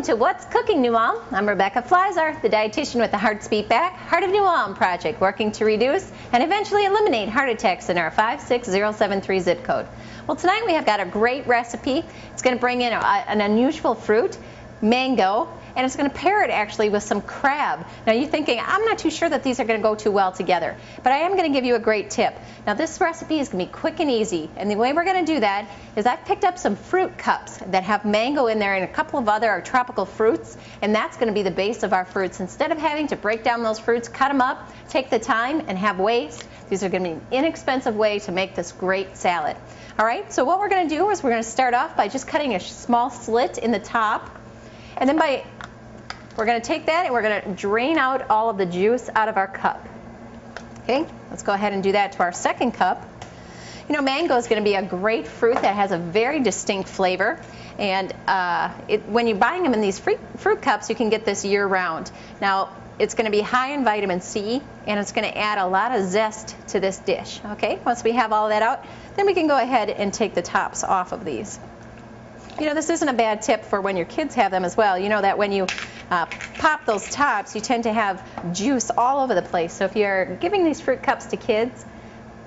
Welcome to What's Cooking New Ulm. I'm Rebecca Fliszar, the dietitian with the Heart's Beat Back, Heart of New Ulm project, working to reduce and eventually eliminate heart attacks in our 56073 zip code. Well, tonight we have got a great recipe. It's going to bring in an unusual fruit, mango, and it's going to pair it actually with some crab. Now you're thinking, I'm not too sure that these are going to go too well together, but I am going to give you a great tip. Now this recipe is going to be quick and easy, and the way we're going to do that is I've picked up some fruit cups that have mango in there and a couple of other tropical fruits, and that's going to be the base of our fruits. Instead of having to break down those fruits, cut them up, take the time, and have waste, these are going to be an inexpensive way to make this great salad. All right, so what we're going to do is we're going to start off by just cutting a small slit in the top, and then we're going to take that and we're going to drain out all of the juice out of our cup. Okay, let's go ahead and do that to our second cup. You know, mango is going to be a great fruit that has a very distinct flavor, and when you're buying them in these fruit cups, you can get this year-round. Now, it's going to be high in vitamin C, and it's going to add a lot of zest to this dish. Okay, once we have all that out, then we can go ahead and take the tops off of these. You know, this isn't a bad tip for when your kids have them as well. You know that when you pop those tops, you tend to have juice all over the place. So if you're giving these fruit cups to kids,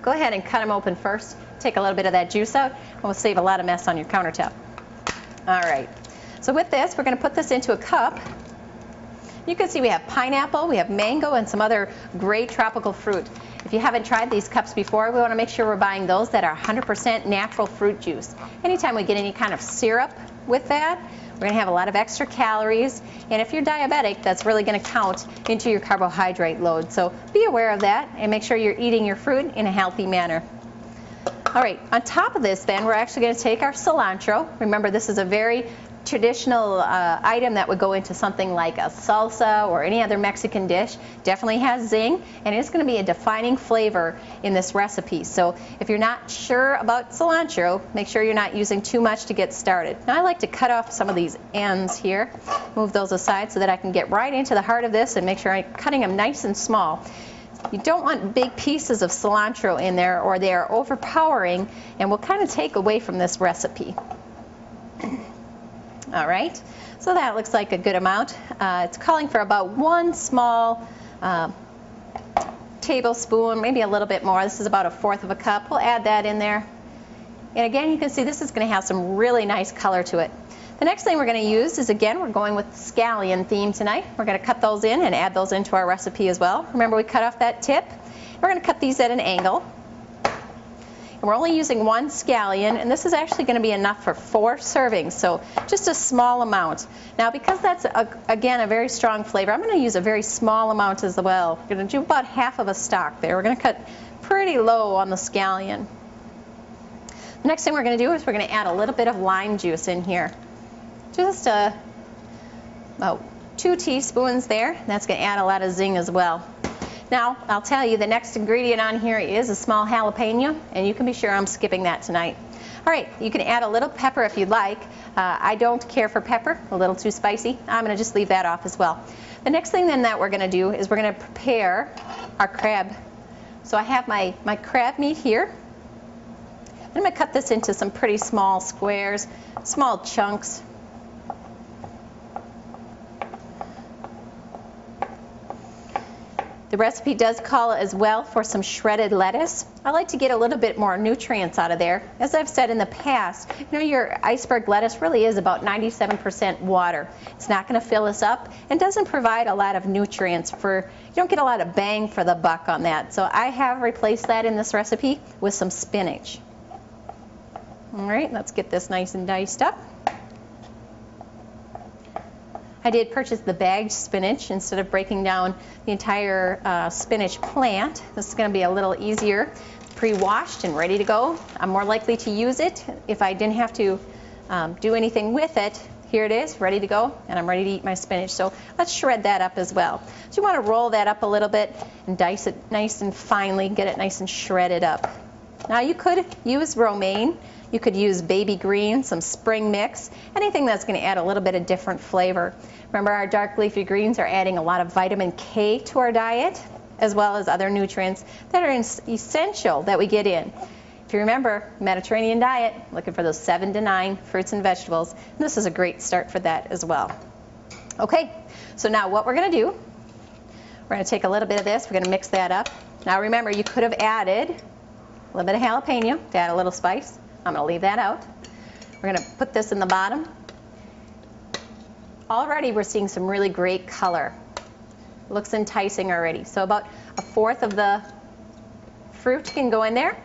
go ahead and cut them open first. Take a little bit of that juice out, and we'll save a lot of mess on your countertop. All right. So with this, we're going to put this into a cup. You can see we have pineapple, we have mango, and some other great tropical fruit. If you haven't tried these cups before, we want to make sure we're buying those that are 100% natural fruit juice. Anytime we get any kind of syrup with that, we're going to have a lot of extra calories, and if you're diabetic, that's really going to count into your carbohydrate load. So be aware of that and make sure you're eating your fruit in a healthy manner. All right, on top of this then, we're actually going to take our cilantro. Remember, this is a very traditional item that would go into something like a salsa or any other Mexican dish. Definitely has zing, and it's going to be a defining flavor in this recipe. So if you're not sure about cilantro, make sure you're not using too much to get started. Now I like to cut off some of these ends here, move those aside so that I can get right into the heart of this and make sure I'm cutting them nice and small. You don't want big pieces of cilantro in there, or they are overpowering and will kind of take away from this recipe. All right, so that looks like a good amount. It's calling for about 1 small tablespoon, maybe a little bit more. This is about 1/4 of a cup. We'll add that in there. And again, you can see this is going to have some really nice color to it. The next thing we're going to use is, again, we're going with scallion theme tonight. We're going to cut those in and add those into our recipe as well. Remember, we cut off that tip. We're going to cut these at an angle. We're only using 1 scallion, and this is actually going to be enough for 4 servings, so just a small amount. Now, because that's, again, a very strong flavor, I'm going to use a very small amount as well. We're going to do about 1/2 of a stalk there. We're going to cut pretty low on the scallion. The next thing we're going to do is we're going to add a little bit of lime juice in here. Just about 2 teaspoons there. That's going to add a lot of zing as well. Now, I'll tell you, the next ingredient on here is a small jalapeno, and you can be sure I'm skipping that tonight. All right, you can add a little pepper if you'd like. I don't care for pepper, a little too spicy. I'm going to just leave that off as well. The next thing then that we're going to do is we're going to prepare our crab. So I have my crab meat here. I'm going to cut this into some pretty small squares, small chunks. The recipe does call as well for some shredded lettuce. I like to get a little bit more nutrients out of there. As I've said in the past, you know, your iceberg lettuce really is about 97% water. It's not going to fill us up and doesn't provide a lot of nutrients. You don't get a lot of bang for the buck on that. So I have replaced that in this recipe with some spinach. All right, let's get this nice and diced up. I did purchase the bagged spinach instead of breaking down the entire spinach plant. This is going to be a little easier, pre-washed and ready to go. I'm more likely to use it if I didn't have to do anything with it. Here it is, ready to go, and I'm ready to eat my spinach. So let's shred that up as well. So you want to roll that up a little bit and dice it nice and finely, get it nice and shredded up. Now you could use romaine. You could use baby green, some spring mix, anything that's going to add a little bit of different flavor. Remember, our dark leafy greens are adding a lot of vitamin K to our diet, as well as other nutrients that are essential that we get in. If you remember, Mediterranean diet, looking for those 7 to 9 fruits and vegetables, and this is a great start for that as well. Okay, so now what we're going to do, we're going to take a little bit of this, we're going to mix that up. Now remember, you could have added a little bit of jalapeno to add a little spice. I'm going to leave that out. We're going to put this in the bottom. Already we're seeing some really great color. Looks enticing already. So about 1/4 of the fruit can go in there.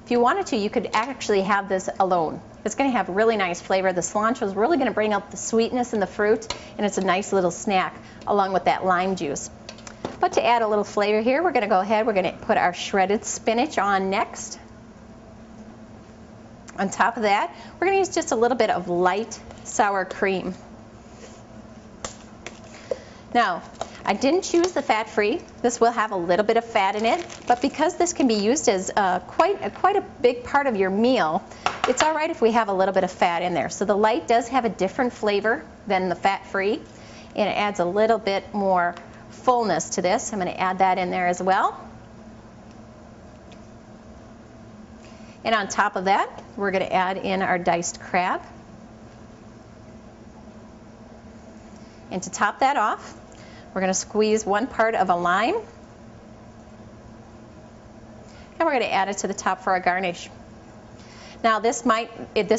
If you wanted to, you could actually have this alone. It's going to have really nice flavor. The cilantro is really going to bring out the sweetness in the fruit, and it's a nice little snack along with that lime juice. But to add a little flavor here, we're going to go ahead, we're going to put our shredded spinach on next. On top of that, we're going to use just a little bit of light sour cream. Now, I didn't choose the fat-free. This will have a little bit of fat in it, but because this can be used as quite a big part of your meal, it's all right if we have a little bit of fat in there. So the light does have a different flavor than the fat-free, and it adds a little bit more fullness to this. I'm going to add that in there as well. And on top of that, we're going to add in our diced crab. And to top that off, we're going to squeeze 1 part of a lime. And we're going to add it to the top for our garnish. Now this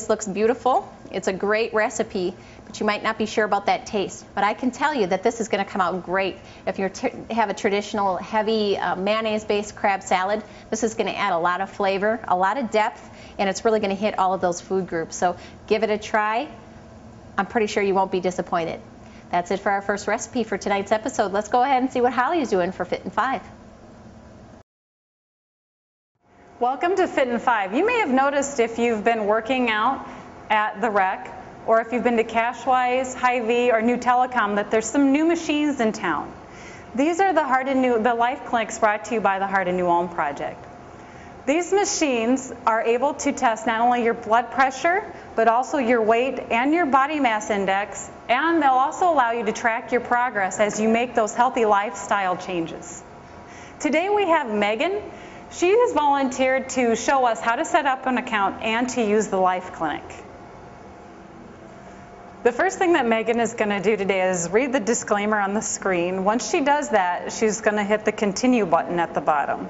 looks beautiful. It's a great recipe, but you might not be sure about that taste. But I can tell you that this is going to come out great. If you have a traditional heavy mayonnaise-based crab salad, this is going to add a lot of flavor, a lot of depth, and it's really going to hit all of those food groups. So give it a try. I'm pretty sure you won't be disappointed. That's it for our first recipe for tonight's episode. Let's go ahead and see what Holly is doing for Fit in 5. Welcome to Fit in 5. You may have noticed if you've been working out at the rec, or if you've been to Cashwise, Hy-Vee, or New Telecom, that there's some new machines in town. These are the Life Clinics brought to you by the Heart of New Ulm Project. These machines are able to test not only your blood pressure, but also your weight and your body mass index, and they'll also allow you to track your progress as you make those healthy lifestyle changes. Today we have Megan. She has volunteered to show us how to set up an account and to use the Life Clinic. The first thing that Megan is going to do today is read the disclaimer on the screen. Once she does that, she's going to hit the continue button at the bottom.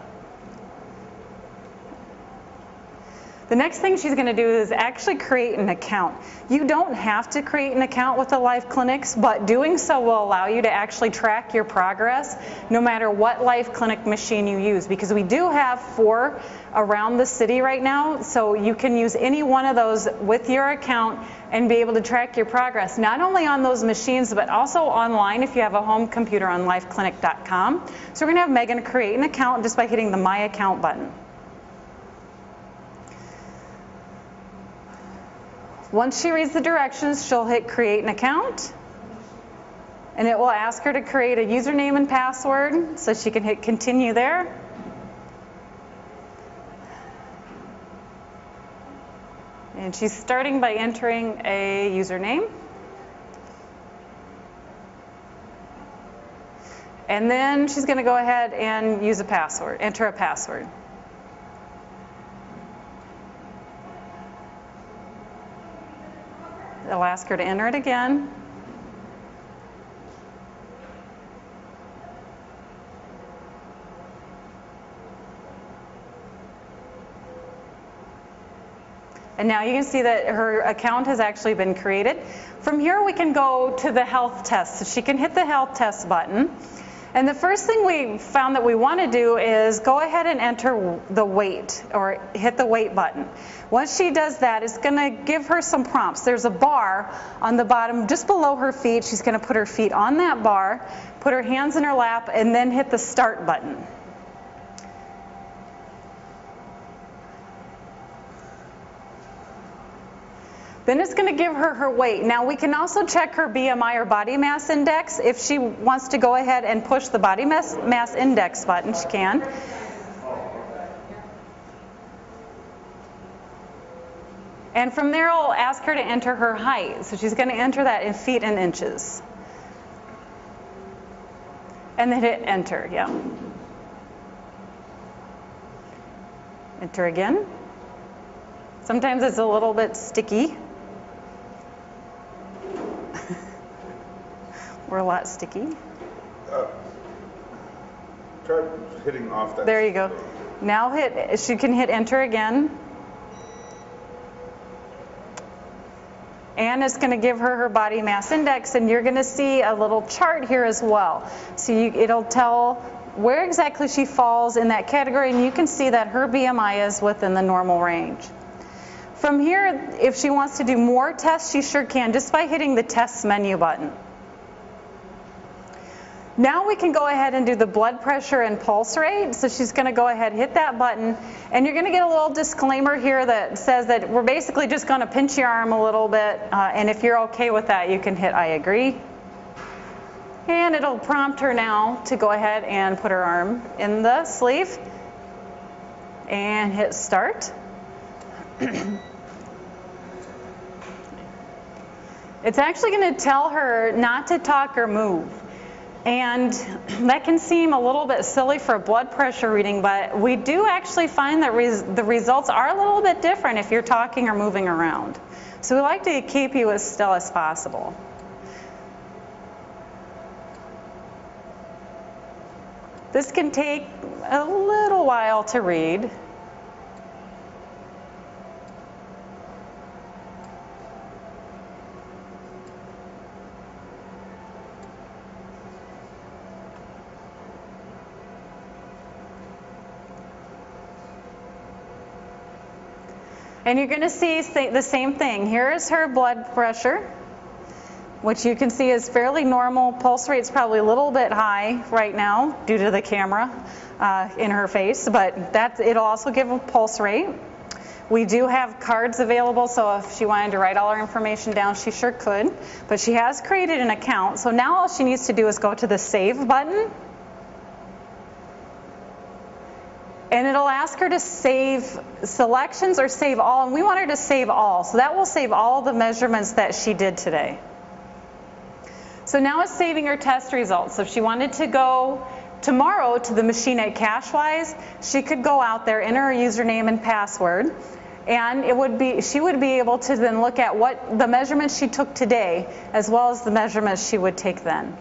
The next thing she's going to do is actually create an account. You don't have to create an account with the Life Clinics, but doing so will allow you to actually track your progress no matter what Life Clinic machine you use, because we do have 4 around the city right now, so you can use any one of those with your account and be able to track your progress, not only on those machines, but also online if you have a home computer on lifeclinic.com. So we're going to have Megan create an account just by hitting the My Account button. Once she reads the directions, she'll hit create an account, and it will ask her to create a username and password, so she can hit continue there. And she's starting by entering a username. And then she's going to go ahead and use a password, enter a password. It'll ask her to enter it again. And now you can see that her account has actually been created. From here we can go to the health test. So she can hit the health test button. And the first thing we found that we want to do is go ahead and enter the weight, or hit the weight button. Once she does that, it's going to give her some prompts. There's a bar on the bottom just below her feet. She's going to put her feet on that bar, put her hands in her lap, and then hit the start button. Then it's going to give her her weight. Now we can also check her BMI or body mass index. If she wants to go ahead and push the body mass index button, she can. And from there, I'll ask her to enter her height. So she's going to enter that in feet and inches. And then hit enter, yeah. Enter again. Sometimes it's a little bit sticky. We're a lot sticky. Try hitting off that. There you go. Now she can hit enter again. And it's going to give her body mass index, and you're going to see a little chart here as well. So it'll tell where exactly she falls in that category, and you can see that her BMI is within the normal range. From here, if she wants to do more tests, she sure can, just by hitting the tests menu button. Now we can go ahead and do the blood pressure and pulse rate. So she's going to go ahead, hit that button, and you're going to get a little disclaimer here that says that we're basically just going to pinch your arm a little bit, and if you're okay with that, you can hit I agree. And it'll prompt her now to go ahead and put her arm in the sleeve and hit start. It's actually going to tell her not to talk or move. And that can seem a little bit silly for a blood pressure reading, but we do actually find that the results are a little bit different if you're talking or moving around. So we like to keep you as still as possible. This can take a little while to read. And you're going to see the same thing. Here is her blood pressure, which you can see is fairly normal. Pulse rate's probably a little bit high right now due to the camera in her face, but it'll also give a pulse rate. We do have cards available, so if she wanted to write all her information down, she sure could. But she has created an account, so now all she needs to do is go to the Save button. And it'll ask her to save selections or save all, and we want her to save all. So that will save all the measurements that she did today. So now it's saving her test results. So if she wanted to go tomorrow to the machine at Cashwise, she could go out there, enter her username and password, and she would be able to then look at what the measurements she took today, as well as the measurements she would take then.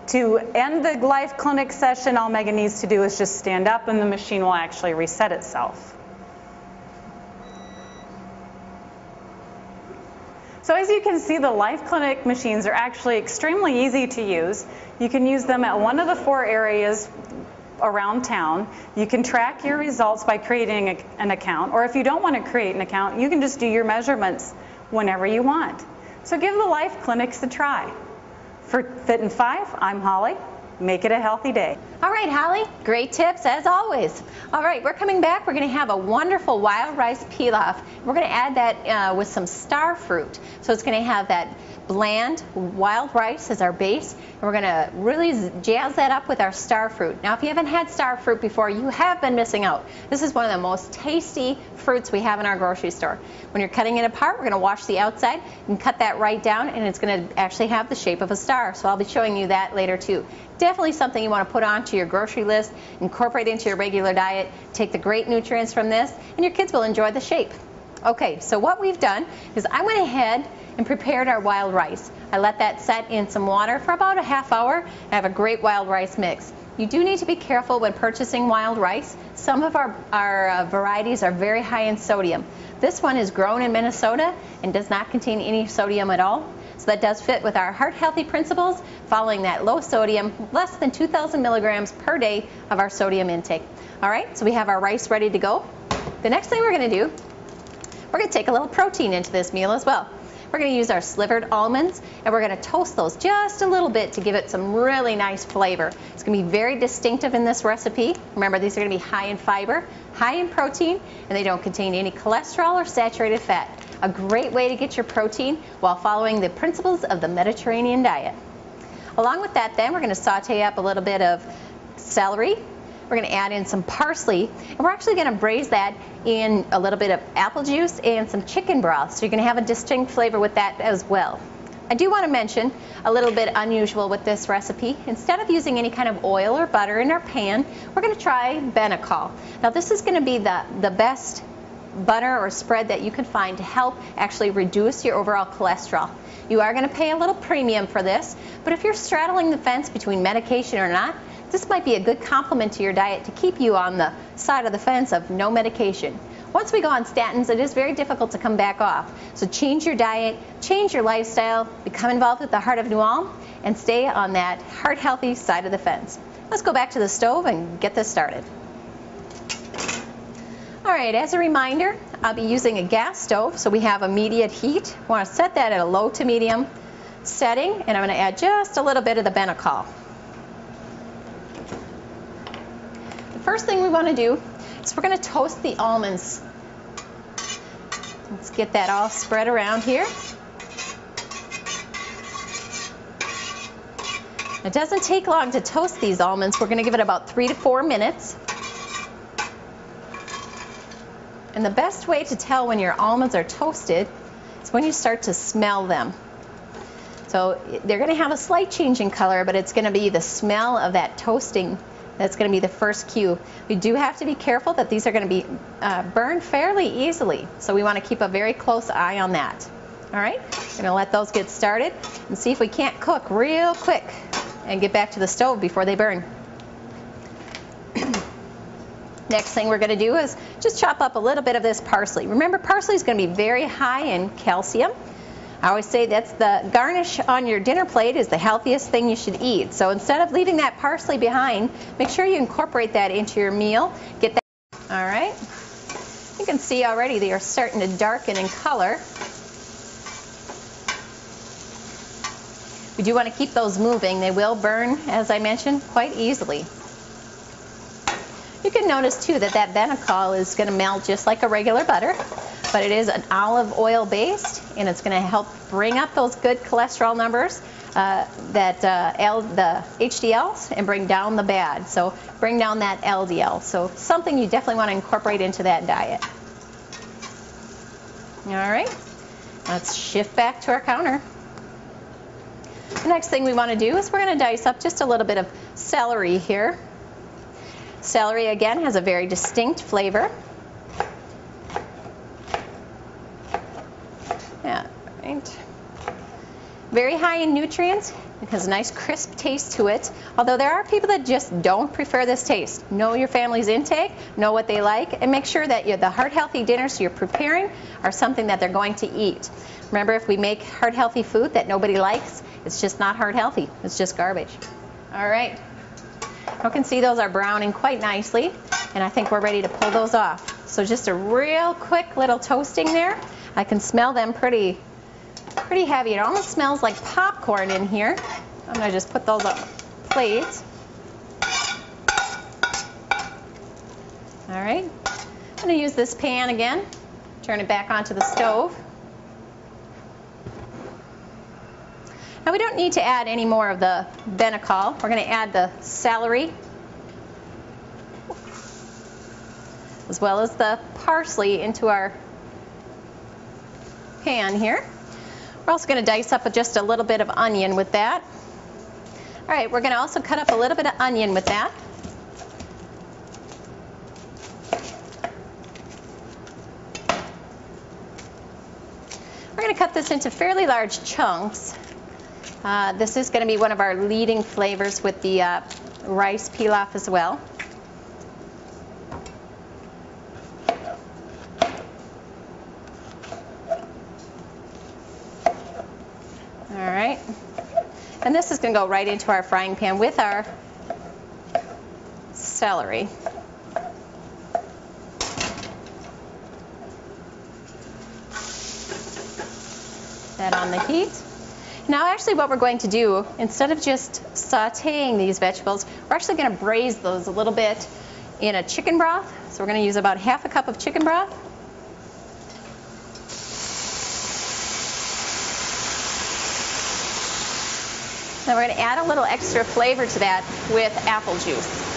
To end the live clinic session, all Megan needs to do is just stand up and the machine will actually reset itself. So as you can see, the live clinic machines are actually extremely easy to use. You can use them at one of the 4 areas around town. You can track your results by creating an account, or if you don't want to create an account, you can just do your measurements whenever you want. So give the live clinics a try. For Fit in 5, I'm Holly. Make it a healthy day. All right, Holly, great tips as always. All right, we're coming back. We're going to have a wonderful wild rice pilaf. We're going to add that with some Starfruit. So it's going to have that bland wild rice as our base. And we're going to really jazz that up with our Starfruit. Now, if you haven't had Starfruit before, you have been missing out. This is one of the most tasty fruits we have in our grocery store. When you're cutting it apart, we're going to wash the outside and cut that right down, and it's going to actually have the shape of a star. So I'll be showing you that later too. Definitely something you want to put onto your grocery list, incorporate into your regular diet, take the great nutrients from this, and your kids will enjoy the shape. Okay, so what we've done is I went ahead and prepared our wild rice. I let that set in some water for about a half hour. I have a great wild rice mix. You do need to be careful when purchasing wild rice. Some of our varieties are very high in sodium. This one is grown in Minnesota and does not contain any sodium at all. So that does fit with our heart healthy principles, following that low sodium, less than 2,000 milligrams per day of our sodium intake. All right, so we have our rice ready to go. The next thing we're going to do, we're going to take a little protein into this meal as well. We're going to use our slivered almonds, and we're going to toast those just a little bit to give it some really nice flavor. It's going to be very distinctive in this recipe. Remember, these are going to be high in fiber, high in protein, and they don't contain any cholesterol or saturated fat. A great way to get your protein while following the principles of the Mediterranean diet. Along with that, then, we're going to saute up a little bit of celery. We're going to add in some parsley, and we're actually going to braise that in a little bit of apple juice and some chicken broth. So you're going to have a distinct flavor with that as well. I do want to mention a little bit unusual with this recipe. Instead of using any kind of oil or butter in our pan, we're going to try Benecol. Now this is going to be the best butter or spread that you can find to help actually reduce your overall cholesterol. You are going to pay a little premium for this, but if you're straddling the fence between medication or not, this might be a good complement to your diet to keep you on the side of the fence of no medication. Once we go on statins, it is very difficult to come back off. So change your diet, change your lifestyle, become involved with the Heart of New Ulm, and stay on that heart-healthy side of the fence. Let's go back to the stove and get this started. All right, as a reminder, I'll be using a gas stove, so we have immediate heat. We want to set that at a low to medium setting, and I'm going to add just a little bit of the Benecol. The first thing we want to do is we're going to toast the almonds. Let's get that all spread around here. It doesn't take long to toast these almonds. We're going to give it about 3 to 4 minutes. And the best way to tell when your almonds are toasted is when you start to smell them. So they're going to have a slight change in color, but it's going to be the smell of that toasting that's going to be the first cue. We do have to be careful that these are going to be burned fairly easily, so we want to keep a very close eye on that. All right, we're going to let those get started and see if we can't cook real quick and get back to the stove before they burn. Next thing we're going to do is just chop up a little bit of this parsley. Remember, parsley is going to be very high in calcium. I always say that's the garnish on your dinner plate is the healthiest thing you should eat. So instead of leaving that parsley behind, make sure you incorporate that into your meal. Get that. All right. You can see already they are starting to darken in color. We do want to keep those moving. They will burn, as I mentioned, quite easily. You can notice too that that Benecol is going to melt just like a regular butter, but it is an olive oil based, and it's going to help bring up those good cholesterol numbers, the HDLs, and bring down the bad. So bring down that LDL. So something you definitely want to incorporate into that diet. All right, let's shift back to our counter. The next thing we want to do is we're going to dice up just a little bit of celery here. Celery, again, has a very distinct flavor. Yeah, right. Very high in nutrients. It has a nice crisp taste to it. Although there are people that just don't prefer this taste. Know your family's intake, know what they like, and make sure that the heart-healthy dinners you're preparing are something that they're going to eat. Remember, if we make heart-healthy food that nobody likes, it's just not heart-healthy. It's just garbage. All right. You can see those are browning quite nicely, and I think we're ready to pull those off. So just a real quick little toasting there. I can smell them pretty heavy. It almost smells like popcorn in here. I'm going to just put those on plates. All right. I'm going to use this pan again. Turn it back onto the stove. Now we don't need to add any more of the Benecol. We're going to add the celery as well as the parsley into our pan here. We're also going to dice up just a little bit of onion with that. All right, we're going to also cut up a little bit of onion with that. We're going to cut this into fairly large chunks. This is going to be one of our leading flavors with the rice pilaf as well. All right. And this is going to go right into our frying pan with our celery. That on the heat. Now actually what we're going to do, instead of just sauteing these vegetables, we're actually going to braise those a little bit in a chicken broth. So we're going to use about half a cup of chicken broth. Now we're going to add a little extra flavor to that with apple juice.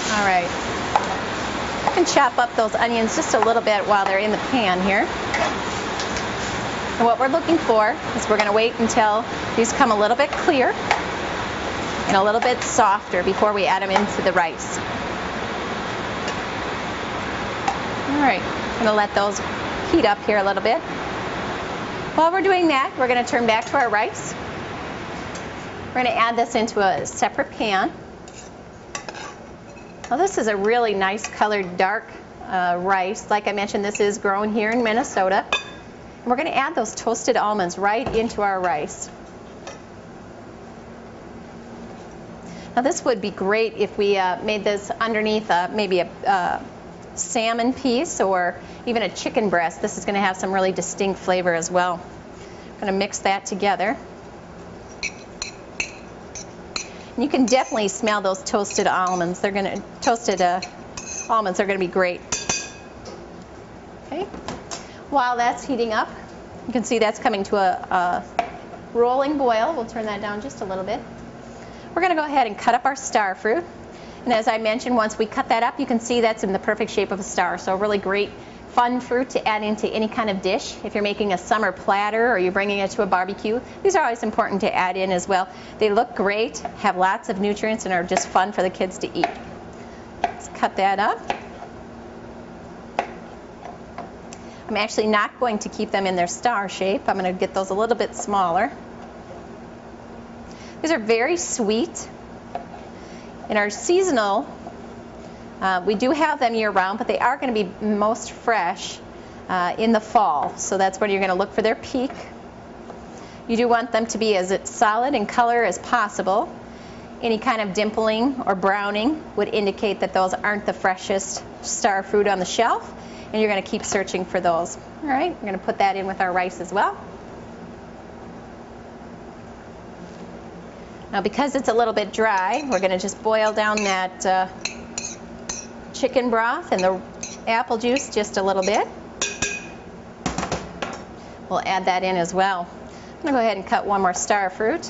All right, I can chop up those onions just a little bit while they're in the pan here. And what we're looking for is we're going to wait until these come a little bit clear and a little bit softer before we add them into the rice. All right, I'm going to let those heat up here a little bit. While we're doing that, we're going to turn back to our rice. We're going to add this into a separate pan. Well, this is a really nice colored dark rice. Like I mentioned, this is grown here in Minnesota. And we're going to add those toasted almonds right into our rice. Now this would be great if we made this underneath maybe a salmon piece or even a chicken breast. This is going to have some really distinct flavor as well. I'm going to mix that together. And you can definitely smell those toasted almonds. They're going to almonds are going to be great. Okay. While that's heating up, you can see that's coming to a rolling boil. We'll turn that down just a little bit. We're going to go ahead and cut up our starfruit. And as I mentioned, once we cut that up, you can see that's in the perfect shape of a star. So a really great, fun fruit to add into any kind of dish. If you're making a summer platter or you're bringing it to a barbecue, these are always important to add in as well. They look great, have lots of nutrients, and are just fun for the kids to eat. Let's cut that up. I'm actually not going to keep them in their star shape. I'm going to get those a little bit smaller. These are very sweet. In our seasonal, we do have them year-round, but they are going to be most fresh in the fall. So that's when you're going to look for their peak. You do want them to be as solid in color as possible. Any kind of dimpling or browning would indicate that those aren't the freshest star fruit on the shelf, and you're going to keep searching for those. All right, we're going to put that in with our rice as well. Now because it's a little bit dry, we're going to just boil down that chicken broth and the apple juice just a little bit. We'll add that in as well. I'm going to go ahead and cut one more star fruit.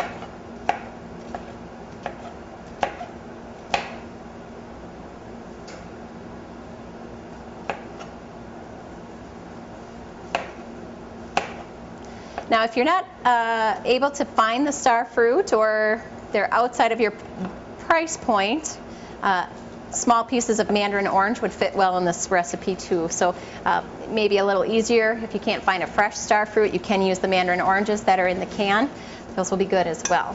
Now if you're not able to find the star fruit or they're outside of your price point, small pieces of mandarin orange would fit well in this recipe too. So maybe a little easier. If you can't find a fresh star fruit, you can use the mandarin oranges that are in the can. Those will be good as well.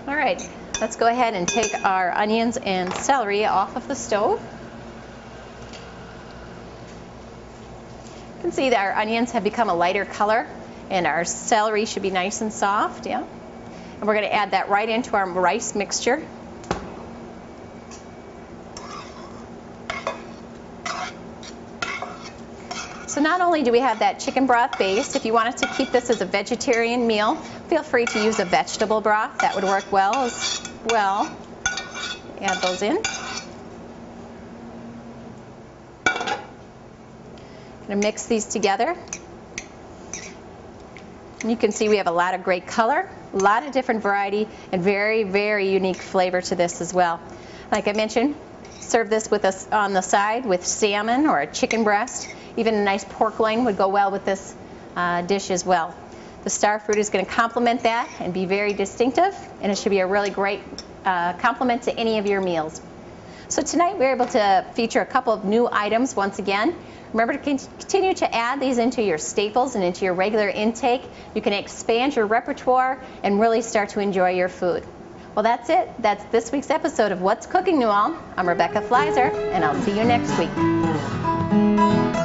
All right, let's go ahead and take our onions and celery off of the stove. You can see that our onions have become a lighter color and our celery should be nice and soft, yeah. And we're going to add that right into our rice mixture. So not only do we have that chicken broth base, if you wanted to keep this as a vegetarian meal, feel free to use a vegetable broth. That would work well as well. Add those in. Going to mix these together. And you can see we have a lot of great color, a lot of different variety, and very, very unique flavor to this as well. Like I mentioned, serve this with us on the side with salmon or a chicken breast. Even a nice pork loin would go well with this dish as well. The star fruit is going to complement that and be very distinctive, and it should be a really great complement to any of your meals. So tonight we're able to feature a couple of new items once again. Remember to continue to add these into your staples and into your regular intake. You can expand your repertoire and really start to enjoy your food. Well, that's it. That's this week's episode of What's Cooking, New Ulm. I'm Rebecca Fliszar, and I'll see you next week.